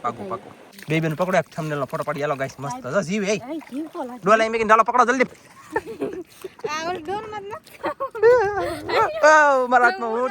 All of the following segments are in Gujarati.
પાકું બે બેન પકડો એક થંબનેલ નો ફોટો પાડી આલો ગાઈસ મસ્ત જો જીવ એ ડોલા મેકીને ડાલો પકડો જલ્દી મારા હાથમાં હું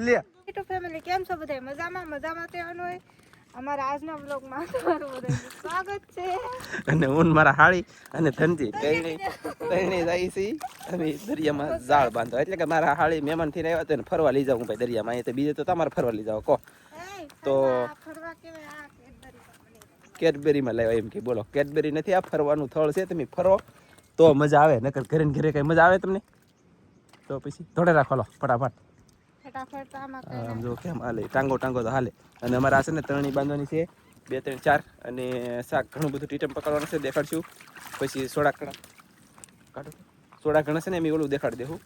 લે તો ફેમિલી કેમ છો બધા મજામાં તેવાનું હોય અમારા આજના બ્લોગમાં તમારું બધાનું સ્વાગત છે અને હું મારા હાળી અને ધનજી તૈણી જાય છે અમે દરિયામાં જાળ બાંધો એટલે કે મારા હાળી મહેમાન થી આવ્યા તો ફરવા લઈ જાવ હું ભાઈ દરિયામાં અહીં તો બીજે તો તમારે ફરવા લઈ જાવ કો તો ફરવા કેવાય આ કેડબેરીમાં લાવ્યા એમ કે બોલો કેડબેરી નથી આ ફરવાનું સ્થળ છે તમે ફરો તો મજા આવે નકર ઘરે ને ઘરે કઈ મજા આવે તમને તો પછી થોડે રાખો લો ફટાફટ આમ જો કેમ હાલે ટાંગો તો હાલે અને અમારે આ છે ને તરણી બાંધવાની છે 2 3 4 અને શાક ઘણું બધું ટીટમ પકડવાનું છે દેખાડશું પછી સોડા ઘણા છે ને એમ ઓલું દેખાડી દેવું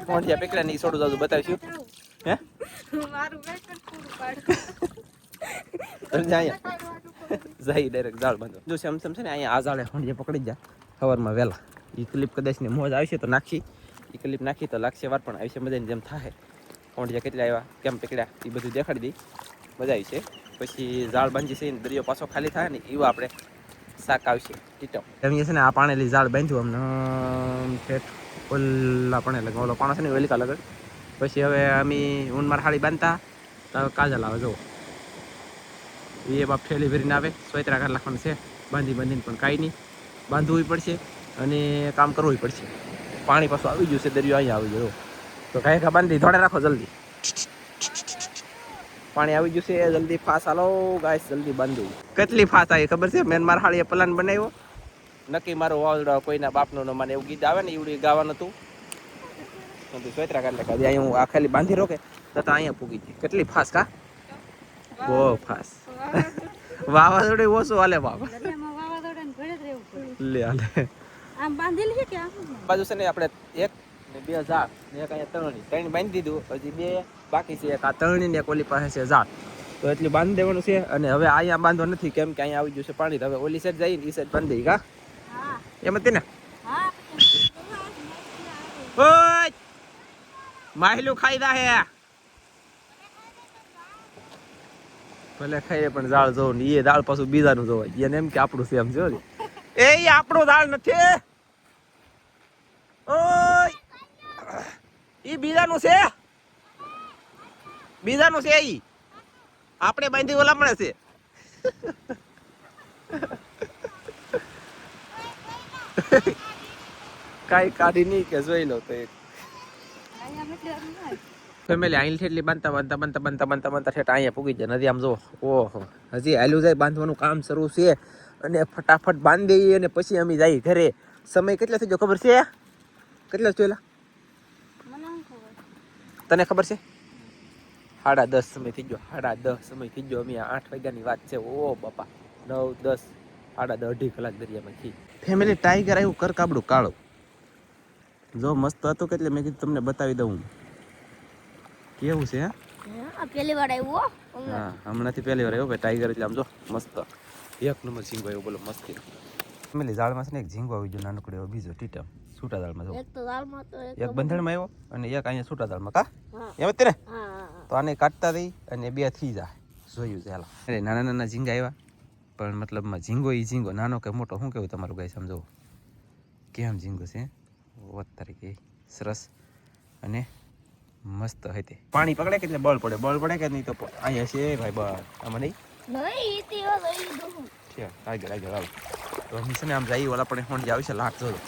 ફોંડિયા પેકડા ની સોડું જાજુ બતાવીશું હે મારું બેકન પૂરું પાડ જાય ડાયરેક્ટ જાળ બાંધો જો સેમ છે ને અહીંયા આ જાળે ફોંડિયા પકડી જા સવારમાં વહેલા એ ક્લિપ કદાચ ને મોજ આવશે તો નાખી એ ક્લિપ નાખી તો લાગશે વાર પણ આવશે મજાની જેમ થાય ફોંડિયા કેટલા આવ્યા કેમ પકડ્યા એ બધું દેખાડી દઈ મજા આવી છે પછી જાળ બાંધી છે દરિયો પાછો ખાલી થાય ને એવું આપણે શાક આવશે ટીટમ એમ છે ને આ પાણેલી જાળ બાંધ્યું અમને ઠેઠ ઓલા પાણે ઓલો પાણો છે ને વેલિકા લગડ પછી હવે અમે ઊન હાળી બાંધતા તો કાજલ આવે જો એ બાપ ઠેલી ભરીને આવે સોયત્રા ઘર લાખવાનું છે બાંધીને પણ કાંઈ નહીં બાંધવું પડશે અને કામ કરવું પડશે પાણી પાછું આવી ગયું છે દરિયો અહીંયા આવી ગયો તો કાંઈ બાંધી ધોડે રાખો જલ્દી પાણી આવી ગયું છે જલ્દી ફાસ હાલો ગાઈસ જલ્દી બાંધવું કેટલી ફાસ આવી ખબર છે મેન માર હાળીએ પ્લાન બનાવ્યો નક્કી મારો વાવડો કોઈના બાપનો ન માને એવું ગીત આવે ને એવું ગાવાનું હતું સોયત્રા ઘર લખા અહીંયા હું આ ખાલી બાંધી રોકે તો અહીંયા પૂગી ગઈ કેટલી ફાસ કા બહુ ફાસ વાવાઝોડે ઓછું હાલે બાબા લે હાલે આમ બાંધેલી છે કે બાજુ છે ને આપણે 1 ને 2 ઝાડ ને એક અહીંયા ત્રણ બાંધી દીધું હજી 2 બાકી છે એક આ ત્રણની ને એક ઓલી પાસે છે ઝાડ તો એટલી બાંધી દેવાનું છે અને હવે અહીંયા બાંધવા નથી કેમ કે અહીંયા આવી ગયું છે પાણી હવે ઓલી સાઈડ જઈને એ સાઈડ બાંધી દઈ કા એમ હતી ને ઓય માહિલું ખાઈ દા હે ભલે ખાઈએ પણ દાળ જોવું ને એ દાળ પાછું બીજાનું જોવાય એને એમ કે આપણું છે એમ જો એ આપણું દાળ નથી ઓય ઈ બીજાનું છે ઈ આપણે બાંધી ઓલા મળે છે કાઈ કાઢી નહીં કે જોઈ લો તો એક ફેમિલી આઈલ એટલી બાંધતા ઠેઠ અહીંયા પૂગી જાય નથી આમ જો ઓહો હજી આયલું જાય બાંધવાનું કામ શરૂ છે અને ફટાફટ બાંધી દઈએ અને પછી અમે જઈએ ઘરે સમય કેટલો થઈ ગયો ખબર છે કેટલો થયો તને ખબર છે 10:30 સમય થઈ ગયો 10:30 સમય થઈ ગયો અમે 8 વાગ્યાની વાત છે ઓ બાપા 9 10 10:30 અઢી કલાક દરિયામાં થી ફેમિલી ટાઈગર આવ્યું કરકાબડું કાળું જો મસ્ત હતું એટલે મેં કીધું તમને બતાવી દઉં કેવું છે પહેલી વાર આવ્યો હા હમણાંથી પહેલી વાર આવ્યો ભાઈ ટાઈગર એટલે આમ જો મસ્ત એક નંબર ઝીંગો આવ્યો બોલો મસ્તી ફેમિલી જાળમાં છે ને એક ઝીંગો આવી ગયો નાનકડો એવો બીજો ટીટમ છૂટા દાળમાં જો એક તો દાળમાં તો એક બંધણમાં આવ્યો અને એક અહીંયા છૂટા દાળમાં કા એમ જ ને તો આને કાઢતા રહી અને 2 થઈ જાય જોયું છે હાલો એટલે નાના ઝીંગા આવ્યા પણ મતલબમાં ઝીંગો ઈ ઝીંગો નાનો કે મોટો શું કેવું તમારું ગાય સમજો કેમ ઝીંગો છે વત તરીકે સરસ અને મસ્ત હતી પાણી પકડે કે એટલે બળ પડે કે નહીં તો અહીંયા છે ભાઈ બળ આમાં નહીં ટાઈગર આવ તો અમે છે ને આમ જઈએ ઓલા પણ ફોન આવશે લાખ જોયો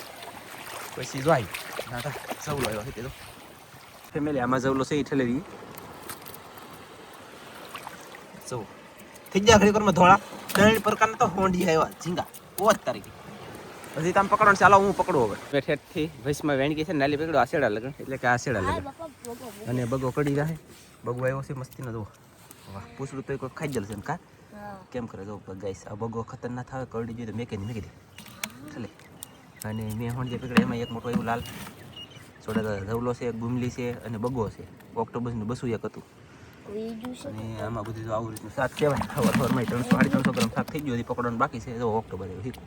પછી જોઈ ના જવલો આવ્યો છે તો ફેમિલી આમાં જવલો છે એ ઠેલેવી જવું થઈ ગયા ઘડી ઘરમાં ધોળા 3 પ્રકારના તો હોંડી આવ્યા ઝીંગા 5 તારીખે પછી તમે પકડો ચાલો હું પકડું હવે બેઠેઠથી ભેંસમાં વેણી ગઈ છે નાલી પકડો આસેડા લગન એટલે કે આસેડા લગન અને બગો કડી રહે બગો આવ્યો છે મસ્તીનો જો વાહ પૂછડું તો કોઈ ખાઈ જશે કા કેમ કરે જો ગાઈસ આ બગો ખતરનાક થાય કરડી જોઈએ તો મેકી દે ચાલે અને મેં હોંડી પકડે એમાં એક મોટો એવું લાલ છોડા ધવલો છે ગુમલી છે અને બગો છે ઓક્ટોબસનું બસું એક હતું અને આમાં બધું જો આવું રીતનું શાક કહેવાય સવારમાં 300-350 ગ્રામ શાક થઈ ગયું પકડવાનું બાકી છે જો ઓક્ટોબર એવું શીખું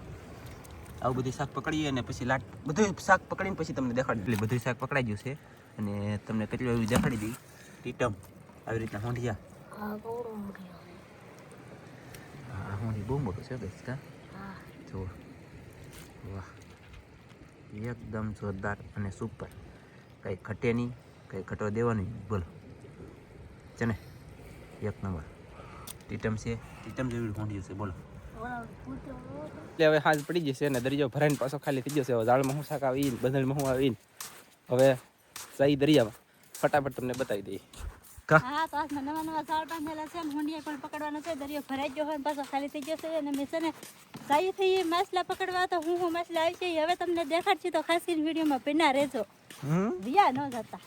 આવું બધું શાક પકડીએ અને પછી બધું શાક પકડીને પછી તમને દેખાડી એટલે બધું શાક પકડાઈ ગયું છે અને તમને કેટલું એવું દેખાડી દઈ ટીટમ આવી રીતના હોંડિયા હા હોંડી બહુ મોટું છે ગઈસ કા જો વાહ એકદમ જોરદાર અને સુપર કંઈ ઘટે નહીં કંઈ ઘટવા દેવાનું નહીં બોલો છે ને એક નંબર ટીટમ છે ટીટમ જેવી હોંડી છે બોલો એટલે હવે હાજ પડી જશે અને દરિયો ભરાઈને પાછો ખાલી થઈ જશે હવે જાળમાં હું શાક આવીને બંધણમાં હું આવીને હવે સહી દરિયામાં ફટાફટ તમને બતાવી દઈએ હા તો આજના નવા જાળ બાંધેલા છે ને હોંડિયા પણ પકડવાનો છે દરિયો ભરાઈ ગયો હોય પાછો ખાલી થઈ જશે અને મેં છે ને સાઈથી માછલા પકડવા તો હું માછલા આવી છે હવે તમને દેખાડছি તો ખાસ કરીને વિડીયોમાં બના રહેજો વિયા ન જતા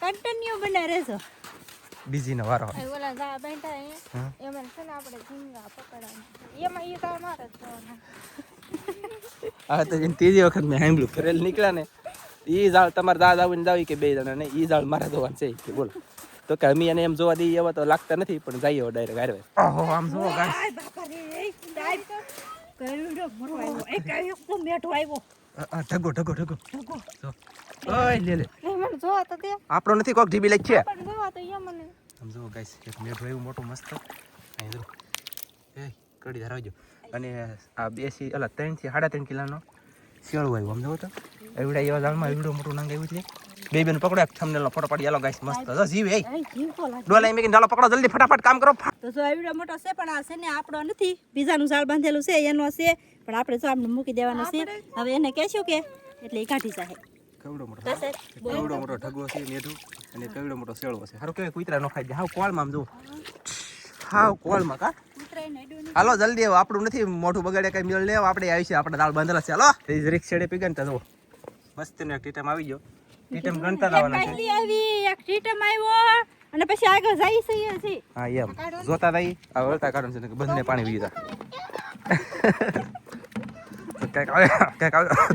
કન્ટિન્યુ બના રહેજો બીજીનો વારો ઓલા જા બેઠા એમાં છે ને આપણે ઝીંગા પકડવાના એમાં એ તાર મારે જ જવાના હા તો ત્રીજી વખત મેં સાંભળ્યું ફરેલ નીકળ્યા ને એ જાળ તમારે દાદ આવીને દાવી કે બે જણા ને એ જાળ મારે જોવાનું છે કે બોલો તો કે અમે એને એમ જોવા દઈએ એવા તો લાગતા નથી પણ જઈએ ડાયરેક્ટ હારવે ઓહો આમ જોવો ગાઈસ ઢગો ઢગો ઢગો ઓય લે લે મને જોવા તો દે આપણો નથી કોક ઢીબી લઈ છે પણ જોવા તો એ મને આમ જોવો ગાઈસ એક મેઠો એવું મોટું મસ્ત અહીં જો એ કડી ધરાવજો અને આ 3 થી 3.5 કિલોનો શેળું આવ્યું આમ જોવો તો એવડા એવા જાળમાં એવડું મોટું નાંગ આવ્યું છે બે બેન પકડો એક થંબનેલનો ફોટો પાડી આલો ગાઈસ મસ્ત જો જીવ એ ડોલા મેકીને ચાલો પકડો જલ્દી ફટાફટ કામ કરો તો જો એવડો મોટો છે પણ આ છે ને આપણો નથી બીજાનું જાળ બાંધેલું છે એનો છે પણ આપણે જો આમને મૂકી દેવાનો છે હવે એને કહેશું કે એટલે એ કાઢી જાય કેવડો મોટો ઢગો છે મેઠું અને કેવડો મોટો શેળો છે હારું કેવાય કૂતરા નો ખાઈ જાય હાવ કોળમાં આમ જો હાવ કોળમાં કા હાલો જલ્દી આવો આપણું નથી મોઢું બગાડે કઈ મેળ લેવા આપણે આવી છે આપણે દાળ બાંધેલા છે હાલો એ રીક છેડે પીગન તો જો મસ્ત નો એક ટીટમ આવી ગયો ટીટમ ગણતા લાવવાના છે પહેલી આવી એક ટીટમ આવ્યો અને પછી આગળ જઈ છે હા એમ જોતા રહી આ વળતા કારણ છે કે બંને પાણી વી જા કઈક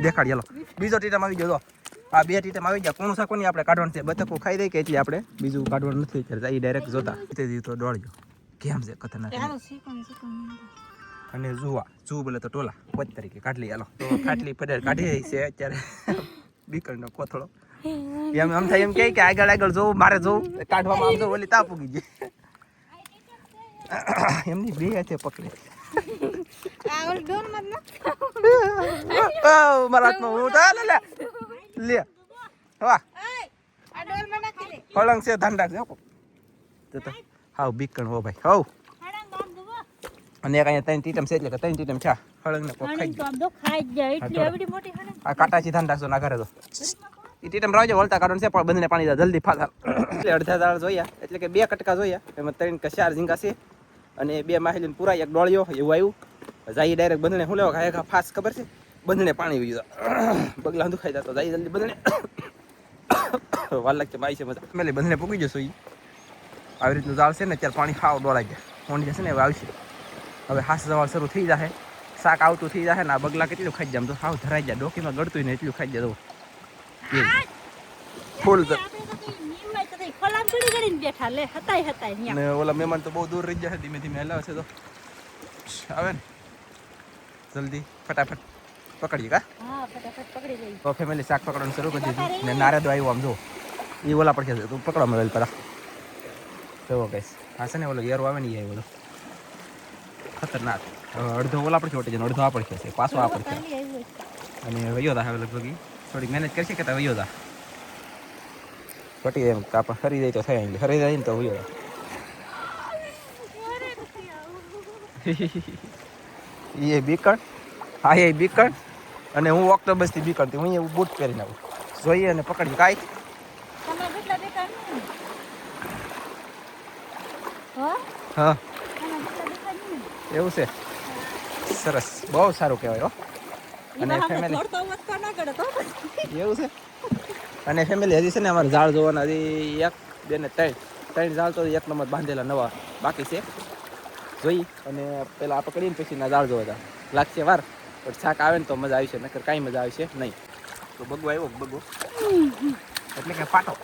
દેખાડી હાલો બીજો ટીટમ આવી ગયો જો આ બે ટીટમ આવી ગયા કોણ સાકોની આપણે કાઢવાનું છે બતકો ખાઈ દે કે એટલે આપણે બીજું કાઢવાનું નથી ત્યારે ડાયરેક્ટ જોતા તે તો દોડજો કેમ છે ખતરનાક અને જુવા જુ બોલે તો ટોલા પોત તરીકે કાઢલી હાલો તો ખાટલી પડે કાઢી છે અત્યારે બીકણનો કોથળો એમ આમ થાય એમ કે આગળ જોવું મારે જોવું કાઢવામાં આમ જો ઓલી તાપ ઉગી ગઈ એમની બે હાથે પકડે મારા હાથમાં હું લે વાહ હળંગ છે ધ્યાન રાખજો તો હાવ બીકણ હો ભાઈ હાવ અને એક અહીંયા 3 ટીટમ છે એટલે કે 3 ટીટમ છે હળંગ ને ખાઈ જાય એટલી એવડી મોટી આ કાટાથી ધ્યાન રાખજો ના કરે તો એ ટીટમ રાવજો વળતા કારણ છે પણ બંને પાણી જલ્દી ફાતા એટલે અડધા દાળ જોયા એટલે કે 2 કટકા જોયા એમાં 3 કે 4 ઝીંગા છે અને 2 માહિલીને પૂરા એક ડોળિયો એવું આવ્યું જાય ડાયરેક્ટ બંધણે હું લેવા ખાય ફાસ ખબર છે બંધણે પાણી વી જતા બગલા દુખાઈ જતો જાય જલ્દી બંધણે વાર લાગશે માઈ છે મજા મેલે બંધણે પૂગી જશો ઈ આવી રીતનું જાળ છે ને ત્યારે પાણી ખાવ ડોળાઈ જાય કોણ જશે ને હવે આવશે હવે હાસ જવાળ શરૂ થઈ જશે શાક આવતું થઈ જશે ને આ બગલા કેટલું ખાઈ જાય તો હાવ ધરાઈ જાય ડોકીમાં ગળતું ને એટલું ખાઈ જાય ફૂલ ને ઓલા મહેમાન તો બહુ દૂર રહી જાય ધીમે ધીમે હલાવે છે તો આવે ને જલ્દી ફટાફટ પકડીએ કા તો ફેમિલી શાક પકડવાનું શરૂ કરી દીધું ને નારેદો આવ્યો આમ જો એ ઓલા પડશે તું પકડવા મળેલ પેલા જુઓ ગઈશ હા છે ને ઓલો યારો આવે ને એ આવ્યો ખતરનાક અડધો ઓલા પડશે ઓટી જાય અડધો આ પડશે છે પાછો આ પડશે અને વયો દા હવે લગભગ થોડીક મહેનત કરશે કે વયો દા પટી એમ કાપા હરી જાય તો થાય એટલે હરી જાય ને તો વયો એ બીકણ હા એ બીકણ અને હું ઓક્ટોબસ થી બીકણતી હું એવું બૂટ પહેરીને આવું જોઈએ અને પકડી કાંઈ હા એવું છે સરસ બહુ સારું કહેવાય હો અને ફેમિલી એવું છે અને ફેમિલી હજી છે ને અમારે ઝાડ જોવાના હજી 1 2 ને 3 ઝાડ તો એક નંબર બાંધેલા નવા બાકી છે જોઈ અને પેલા આ પકડીને પછી ના ઝાડ જોવા લાગશે વાર પણ શાક આવે ને તો મજા આવશે નકર કાંઈ મજા આવશે નહીં તો બગો આવ્યો બગો એટલે કે પાટો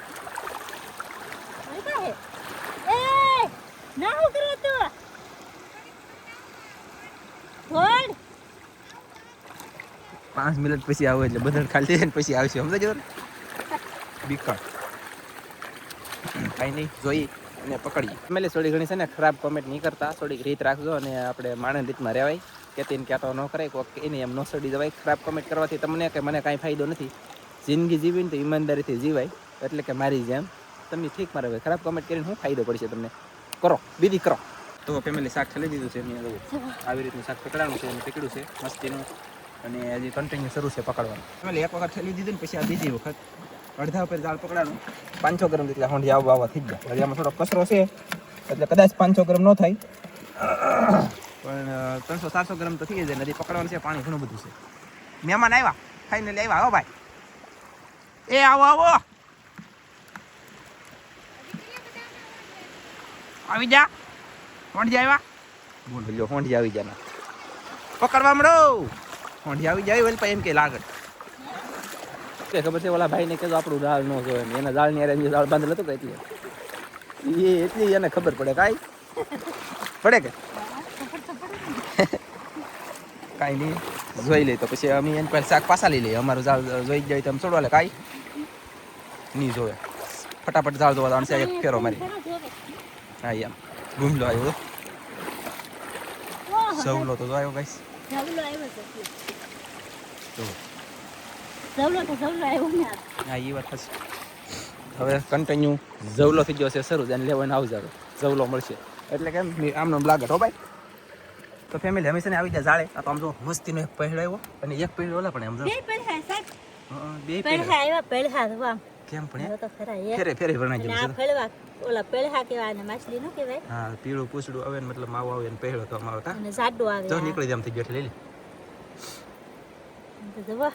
5 મિનિટ પછી આવો એટલે બંધણ ખાલી થઈ જાય ને પછી આવશે સમજાજો બીકળ કાંઈ નહીં જોઈ અને પકડીએ ફેમિલી થોડી ઘણી છે ને ખરાબ કોમેન્ટ નહીં કરતા થોડીક રીત રાખજો અને આપણે માણસ રીતમાં રહેવાય કે તેને ક્યાં તો ન કરાય કોક એને એમ ન સડી જવાય ખરાબ કોમેન્ટ કરવાથી તમને કે મને કાંઈ ફાયદો નથી જિંદગી જીવીને તો ઈમાનદારીથી જીવાય એટલે કે મારી જેમ તમે ઠીક મારે હવે ખરાબ કોમેન્ટ કરીને શું ફાયદો પડશે તમને કરો બીજી કરો તો ફેમિલી શાક ઠેલી દીધું છે મેં આવી રીતનું શાક પકડાણું છે અને પકડ્યું છે મસ્તીનું અને હજી કન્ટિન્યુ શરૂ છે પકડવાનું ફેમિલી એક વખત ઠેલી દીધું ને પછી આ બીજી વખત અડધા ઉપર દાળ પકડાનું 500 ગ્રામ જેટલા હોંડી આવવા થઈ ગયા હજી આમાં થોડો કચરો છે એટલે કદાચ 500 ગ્રામ ન થાય પણ 300-400 ગ્રામ તો થઈ જાય નદી પકડવાનું છે પાણી ઘણું બધું છે મહેમાન આવ્યા ફાઇનલી આવ્યા હો ભાઈ એ આવો આવો આવી જા હોંડી આવ્યા બોલો લ્યો હોંડી આવી જા ના પકડવા મળો હોંડી આવી જાય એટલે એમ કે લાગત કે ખબર છે ઓલા ભાઈને કીધું આપણું દાળ ન જોવે એના દાળની અરે દાળ બાંધેલ હતું કે એટલે એ એટલી એને ખબર પડે કાંઈ પડે કે કાંઈ નહીં જોઈ લે તો પછી અમે એને પહેલાં શાક પાછા લઈ લઈએ અમારું જાળ જોઈ જાય તો આમ છોડવા લે કાંઈ નહીં જોવે ફટાફટ જાળ જોવા છે એક ફેરો મારી હા એમ ઘૂમલો આવ્યો સવલો તો આવ્યો ગાઈસ હા એ વાત થશે હવે કન્ટિન્યુ જવલો થઈ ગયો છે શરૂ એને લેવાને આવજો જવલો મળશે એટલે કેમ આમનો લાગત હો ભાઈ તો ફેમિલી હંમેશા આવી જાય જાળે આ તો આમ જો મસ્તીનો એક પહેલો આવ્યો અને એક પહેલો ઓલા પણ આમ જો બે પહેલા કેમ પણ ફેરે ફેરે ભણાઈ ગયું છે ઓલા પેળહા કહેવાય ને માછલી નો કહેવાય હા પીળું પૂછડું આવે ને મતલબ માવો આવે ને પહેલો તો અમારો કા અને જાડો આવે જો નીકળી જામ થઈ ગયો એટલે લઈ લે તો જો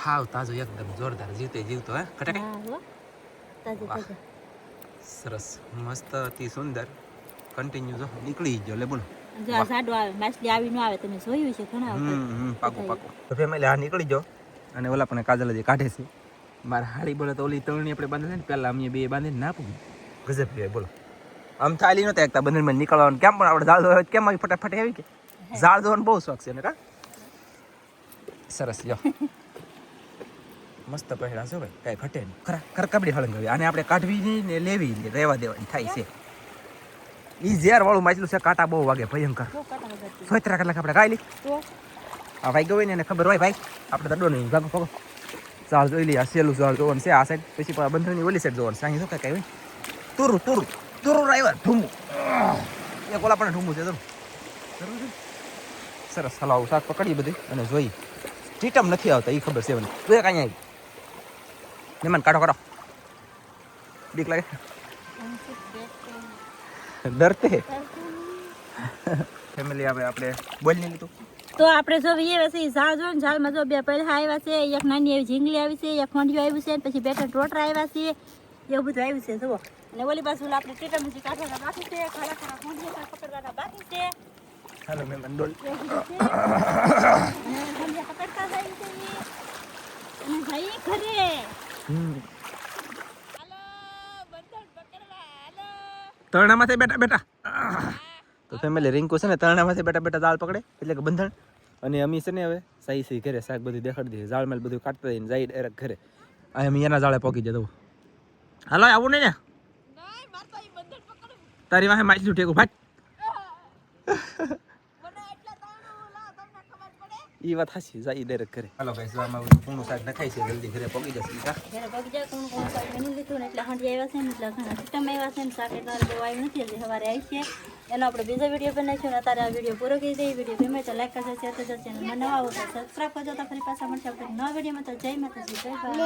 હાવ તાજો એકદમ જોરદાર જીવતે જીવતો હે ખટકે તાજો તાજો સરસ મસ્ત અતિ સુંદર કન્ટિન્યુ જો નીકળી ગયો લે બોલો જો જાડો આવે માછલી આવી ન આવે તમે જોયું છે ઘણા વખત પાકો પાકો તો ફેમિલી આ નીકળી ગયો અને ઓલા પણ કાજલ જે કાઢે છે મારા હાડી બોલે તો ઓલી તળણી આપણે બાંધે ને પહેલા અમે બે બાંધીને ના પૂગી ગજબ કહેવાય બોલો આમ થાલી નહોતા એકતા બંધનમાં નીકળવાનું કેમ પણ આપણે જાળ ધોવા કેમ આવી ફટાફટ આવી કે જાળ ધોવાનો બહુ શોખ છે ને કા સરસ લ્યો મસ્ત પહેલા છો ભાઈ કાંઈ ઘટે નહીં ખરા ખર કબડી હળંગ આવી આને આપણે કાઢવી નહીં ને લેવી ને રહેવા દેવાની થાય છે એ ઝેર વાળું માછલું છે કાંટા બહુ વાગે ભયંકર 17 કલાક આપણે ખાઈ લી આ ભાઈ ગયો ને એને ખબર હોય ભાઈ આપણે દડો નહીં ભાગો ભાગો ઝાડ જોઈ લઈએ સેલું ઝાડ જોવાનું છે આ સાઈડ પછી બંધની ઓલી સાઈડ જોવાનું છે અહીં શું કાંઈ તુરું તુરું તુરું ડ્રાઈવર ઢૂમું એક ઓલા પણ ઢૂમું છે જરૂર સરસ હલાવું શાક પકડી બધી અને જોઈ ટીટમ નથી આવતા એ ખબર છે મને તું એ કાંઈ આવી મહેમાન કાઢો કાઢો બીક લાગે ડરતે ફેમિલી આપણે બોલ નહીં લીધું તો આપણે જો એ ઝાડ જો ને ઝાડમાં જો બે પહેલા આવ્યા છે એક નાની એવી ઝીંગલી આવી છે એક ખોંડિયું આવ્યું છે પછી બે ત્રણ ટોટરા આવ્યા છે એવું બધું આવ્યું છે જુઓ અને ઓલી બાજુ આપણે ટીટમથી કાઢવાના બાકી છે ખરા ખરા ખોંડિયા પકડવાના બાકી છે હાલો મહેમાન ડોલ અને ખોંડિયા પકડતા જાય છે અને ભાઈ ઘરે હાલો બંધન પકડવા હાલો તરણામાંથી બેટા બેટા તો ફેમિલી રિંકુ છે ને તરણામાંથી બેટા બેટા દાળ પકડે એટલે કે બંધણ અને અમી છે ને હવે સહી ઘરે શાક બધું દેખાડી દઈએ ઝાડ મેલ બધું કાઢતા દઈને જાય ડાયરેક્ટ ઘરે આ અમે એના ઝાડે પોકી જતો હાલો આવું નહીં ને તારી વાહે માછલું ટેકું ભાઈ એ વાત હાસી જાય ડાયરેક્ટ ઘરે હાલો ભાઈ આમાં બધું પૂર્ણ શાક નખાય છે જલ્દી ઘરે પોકી જશે ઘરે પગ જાય કોણ શાક બની લીધું ને એટલે હંડી આવ્યા છે ને એટલે ઘણા સિસ્ટમ આવ્યા છે ને શાક એટલે બહુ આવ્યું નથી એટલે સવારે આવી છે એનો આપણે બીજો વિડીયો બનાવીશું ને અત્યારે આ વિડીયો પૂરો કરી દઈએ વિડીયો ગમે તો લાઈક કરજો શેર કરજો ચેનલમાં નવા હોય તો સબસ્ક્રાઈબ કરજો તો ફરી પાછા મળશે આપણે નવા વિડીયોમાં તો જય માતાજી જય ભારત